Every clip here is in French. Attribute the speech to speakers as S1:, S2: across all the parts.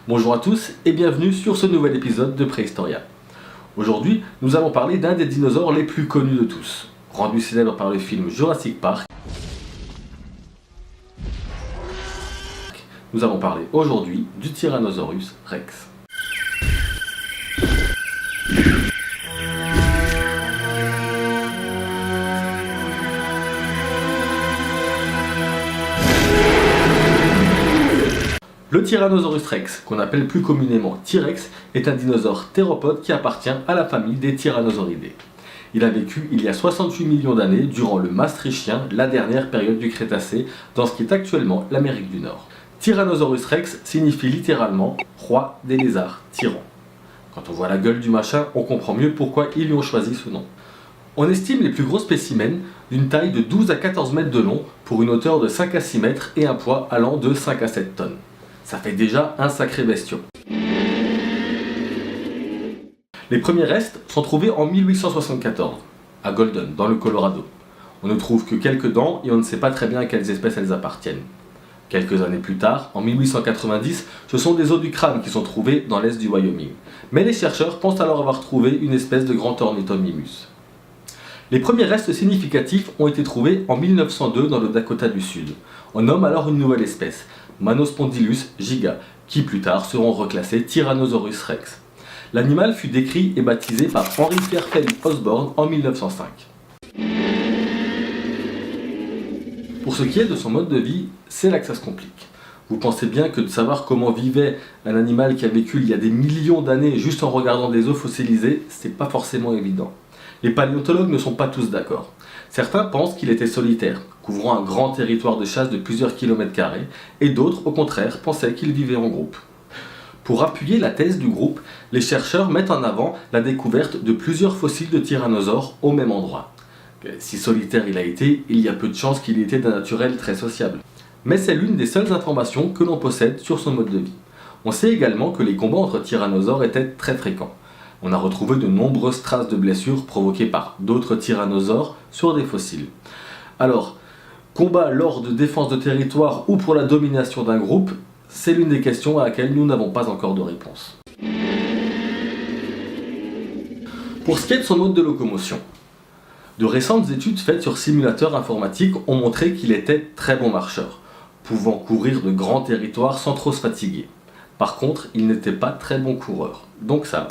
S1: Bonjour à tous et bienvenue sur ce nouvel épisode de Préhistoria. Aujourd'hui, nous allons parler d'un des dinosaures les plus connus de tous, rendu célèbre par le film Jurassic Park. Nous allons parler aujourd'hui du Tyrannosaurus Rex. Le Tyrannosaurus Rex, qu'on appelle plus communément T-Rex, est un dinosaure théropode qui appartient à la famille des Tyrannosauridae. Il a vécu il y a 68 millions d'années durant le Maastrichtien, la dernière période du Crétacé, dans ce qui est actuellement l'Amérique du Nord. Tyrannosaurus Rex signifie littéralement « roi des lézards tyrans ». Quand on voit la gueule du machin, on comprend mieux pourquoi ils lui ont choisi ce nom. On estime les plus gros spécimens d'une taille de 12 à 14 mètres de long pour une hauteur de 5 à 6 mètres et un poids allant de 5 à 7 tonnes. Ça fait déjà un sacré bestiau. Les premiers restes sont trouvés en 1874, à Golden, dans le Colorado. On ne trouve que quelques dents et on ne sait pas très bien à quelles espèces elles appartiennent. Quelques années plus tard, en 1890, ce sont des os du crâne qui sont trouvés dans l'est du Wyoming. Mais les chercheurs pensent alors avoir trouvé une espèce de grand ornithomimus. Les premiers restes significatifs ont été trouvés en 1902 dans le Dakota du Sud. On nomme alors une nouvelle espèce, Manospondylus giga, qui plus tard seront reclassés Tyrannosaurus rex. L'animal fut décrit et baptisé par Henry Fairfield Osborn en 1905. Pour ce qui est de son mode de vie, c'est là que ça se complique. Vous pensez bien que de savoir comment vivait un animal qui a vécu il y a des millions d'années juste en regardant des os fossilisés, c'est pas forcément évident. Les paléontologues ne sont pas tous d'accord. Certains pensent qu'il était solitaire, couvrant un grand territoire de chasse de plusieurs kilomètres carrés, et d'autres, au contraire, pensaient qu'il vivait en groupe. Pour appuyer la thèse du groupe, les chercheurs mettent en avant la découverte de plusieurs fossiles de tyrannosaures au même endroit. Si solitaire il a été, il y a peu de chances qu'il était d'un naturel très sociable. Mais c'est l'une des seules informations que l'on possède sur son mode de vie. On sait également que les combats entre tyrannosaures étaient très fréquents. On a retrouvé de nombreuses traces de blessures provoquées par d'autres tyrannosaures sur des fossiles. Alors, combat lors de défense de territoire ou pour la domination d'un groupe, c'est l'une des questions à laquelle nous n'avons pas encore de réponse. Pour ce qui est de son mode de locomotion, de récentes études faites sur simulateurs informatiques ont montré qu'il était très bon marcheur, pouvant courir de grands territoires sans trop se fatiguer. Par contre, il n'était pas très bon coureur. Donc ça...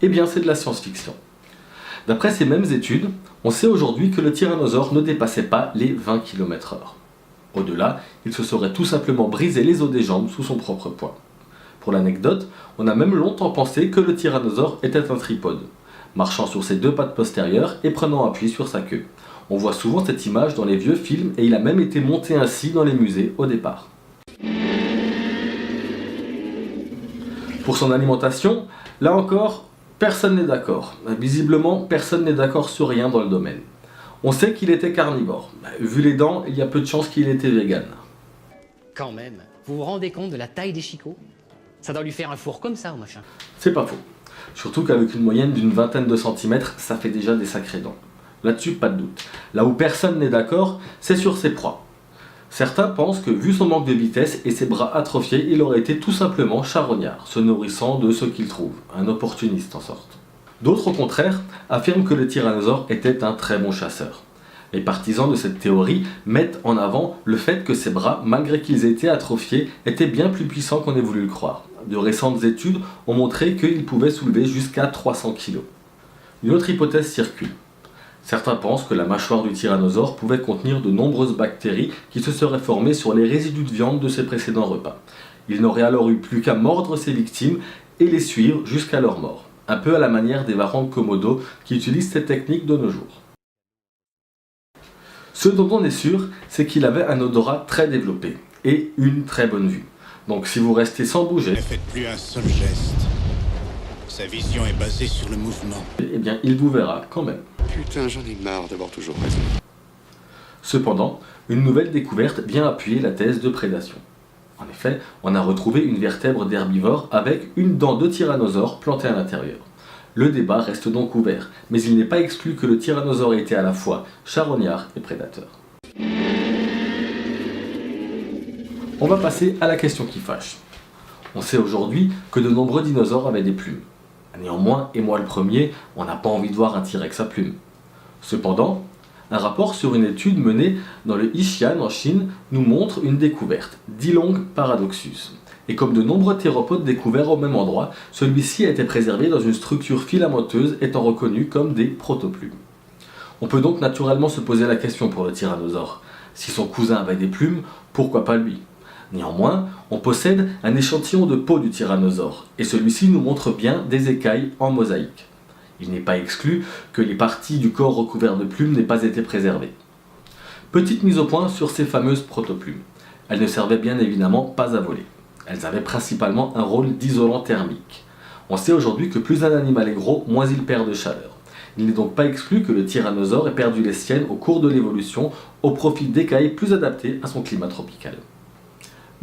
S1: Eh bien, c'est de la science-fiction. D'après ces mêmes études, on sait aujourd'hui que le tyrannosaure ne dépassait pas les 20 km/h. Au-delà, il se serait tout simplement brisé les os des jambes sous son propre poids. Pour l'anecdote, on a même longtemps pensé que le tyrannosaure était un tripode, marchant sur ses deux pattes postérieures et prenant appui sur sa queue. On voit souvent cette image dans les vieux films et il a même été monté ainsi dans les musées au départ. Pour son alimentation, là encore, personne n'est d'accord. Visiblement, personne n'est d'accord sur rien dans le domaine. On sait qu'il était carnivore. Vu les dents, il y a peu de chances qu'il était vegan.
S2: Quand même, vous vous rendez compte de la taille des chicots? Ça doit lui faire un four comme ça, machin.
S1: C'est pas faux. Surtout qu'avec une moyenne d'une vingtaine de centimètres, ça fait déjà des sacrés dents. Là-dessus, pas de doute. Là où personne n'est d'accord, c'est sur ses proies. Certains pensent que, vu son manque de vitesse et ses bras atrophiés, il aurait été tout simplement charognard, se nourrissant de ce qu'il trouve, un opportuniste en sorte. D'autres, au contraire, affirment que le tyrannosaure était un très bon chasseur. Les partisans de cette théorie mettent en avant le fait que ses bras, malgré qu'ils aient été atrophiés, étaient bien plus puissants qu'on ait voulu le croire. De récentes études ont montré qu'il pouvait soulever jusqu'à 300 kg. Une autre hypothèse circule. Certains pensent que la mâchoire du tyrannosaure pouvait contenir de nombreuses bactéries qui se seraient formées sur les résidus de viande de ses précédents repas. Il n'aurait alors eu plus qu'à mordre ses victimes et les suivre jusqu'à leur mort, un peu à la manière des varans de Komodo qui utilisent cette technique de nos jours. Ce dont on est sûr, c'est qu'il avait un odorat très développé et une très bonne vue. Donc si vous restez sans bouger,
S3: Ne faites plus un seul geste. Sa vision est basée sur le mouvement.
S1: eh bien il vous verra quand même.
S4: Putain, j'en ai marre d'avoir toujours raison.
S1: Cependant, une nouvelle découverte vient appuyer la thèse de prédation. En effet, on a retrouvé une vertèbre d'herbivore avec une dent de tyrannosaure plantée à l'intérieur. Le débat reste donc ouvert, mais il n'est pas exclu que le tyrannosaure ait été à la fois charognard et prédateur. On va passer à la question qui fâche. On sait aujourd'hui que de nombreux dinosaures avaient des plumes. Néanmoins, et moi le premier, on n'a pas envie de voir un T-Rex à plumes. Cependant, un rapport sur une étude menée dans le Yixian en Chine nous montre une découverte, Dilong paradoxus. Et comme de nombreux théropodes découverts au même endroit, celui-ci a été préservé dans une structure filamenteuse étant reconnu comme des protoplumes. On peut donc naturellement se poser la question pour le tyrannosaure. Si son cousin avait des plumes, pourquoi pas lui ? Néanmoins, on possède un échantillon de peau du tyrannosaure, et celui-ci nous montre bien des écailles en mosaïque. Il n'est pas exclu que les parties du corps recouvertes de plumes n'aient pas été préservées. Petite mise au point sur ces fameuses protoplumes. Elles ne servaient bien évidemment pas à voler. Elles avaient principalement un rôle d'isolant thermique. On sait aujourd'hui que plus un animal est gros, moins il perd de chaleur. Il n'est donc pas exclu que le tyrannosaure ait perdu les siennes au cours de l'évolution au profit d'écailles plus adaptées à son climat tropical.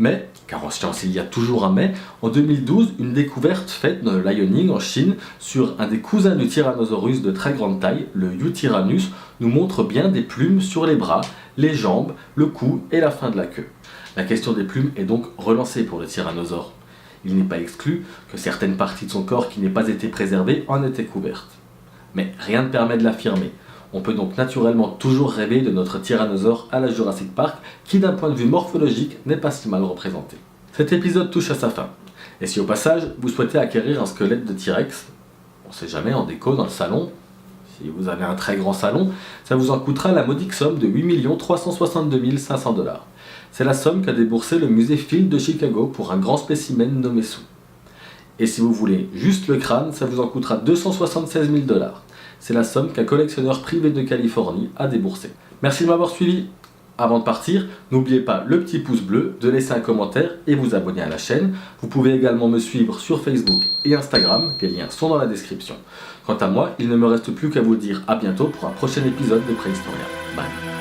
S1: Mais, car en science il y a toujours un mais, en 2012, une découverte faite dans le Liaoning en Chine sur un des cousins du Tyrannosaurus de très grande taille, le Eutyrannus, nous montre bien des plumes sur les bras, les jambes, le cou et la fin de la queue. La question des plumes est donc relancée pour le tyrannosaure. Il n'est pas exclu que certaines parties de son corps qui n'aient pas été préservées en étaient couvertes. Mais rien ne permet de l'affirmer. On peut donc naturellement toujours rêver de notre tyrannosaure à la Jurassic Park, qui d'un point de vue morphologique n'est pas si mal représenté. Cet épisode touche à sa fin. Et si au passage, vous souhaitez acquérir un squelette de T-Rex, on sait jamais, en déco dans le salon, si vous avez un très grand salon, ça vous en coûtera la modique somme de 8 362 500 $. C'est la somme qu'a déboursé le musée Field de Chicago pour un grand spécimen nommé Sue. Et si vous voulez juste le crâne, ça vous en coûtera 276 000 $. C'est la somme qu'un collectionneur privé de Californie a déboursé. Merci de m'avoir suivi. Avant de partir, n'oubliez pas le petit pouce bleu, de laisser un commentaire et vous abonner à la chaîne. Vous pouvez également me suivre sur Facebook et Instagram, les liens sont dans la description. Quant à moi, il ne me reste plus qu'à vous dire à bientôt pour un prochain épisode de Préhistoria. Bye.